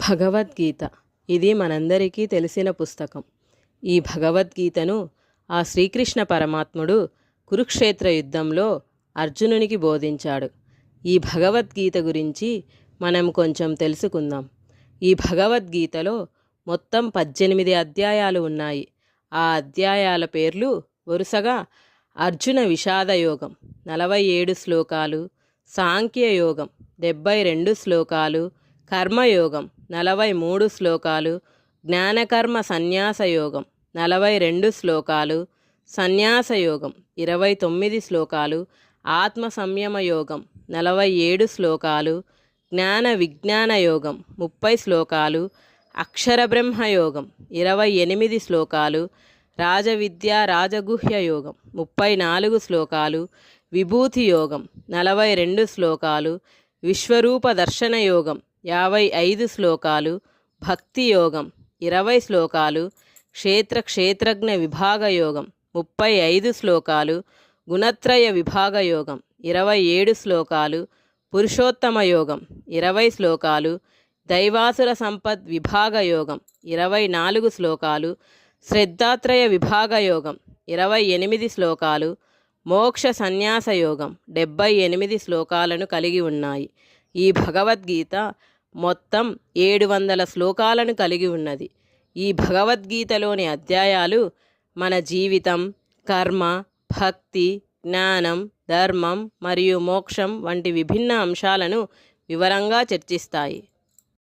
భగవద్గీత ఇది మనందరికీ తెలిసిన పుస్తకం. ఈ భగవద్గీతను ఆ శ్రీకృష్ణ పరమాత్ముడు కురుక్షేత్ర యుద్ధంలో అర్జునునికి బోధించాడు. ఈ భగవద్గీత గురించి మనం కొంచెం తెలుసుకుందాం. ఈ భగవద్గీతలో మొత్తం 18 అధ్యాయాలు ఉన్నాయి. ఆ అధ్యాయాల పేర్లు వరుసగా అర్జున విషాదయోగం 47 శ్లోకాలు, సాంఖ్యయోగం 72 శ్లోకాలు, కర్మయోగం 43 శ్లోకాలు, జ్ఞానకర్మ సన్యాసయోగం 42 శ్లోకాలు, సన్యాసయోగం 29 శ్లోకాలు, ఆత్మ సంయమ యోగం 47 శ్లోకాలు, జ్ఞాన విజ్ఞాన యోగం 30 శ్లోకాలు, అక్షరబ్రహ్మయోగం 28 శ్లోకాలు, రాజవిద్య రాజగుహ్య యోగం 34 శ్లోకాలు, విభూతి యోగం 42 శ్లోకాలు, విశ్వరూప దర్శన యోగం 55 శ్లోకాలు, భక్తి యోగం 20 శ్లోకాలు, క్షేత్రజ్ఞ విభాగ యోగం 35 శ్లోకాలు, గుణత్రయ విభాగ యోగం 27 శ్లోకాలు, పురుషోత్తమ యోగం 20 శ్లోకాలు, దైవాసుర సంపద్ విభాగ యోగం 24 శ్లోకాలు, శ్రద్ధాత్రయ విభాగ యోగం 28 శ్లోకాలు, మోక్ష సన్యాస యోగం 78 శ్లోకాలను కలిగి ఉన్నాయి. ఈ భగవద్గీత మొత్తం 700 శ్లోకాలను కలిగి ఉన్నది. ఈ భగవద్గీతలోని అధ్యాయాలు మన జీవితం, కర్మ, భక్తి, జ్ఞానం, ధర్మం మరియు మోక్షం వంటి విభిన్న అంశాలను వివరంగా చర్చిస్తాయి.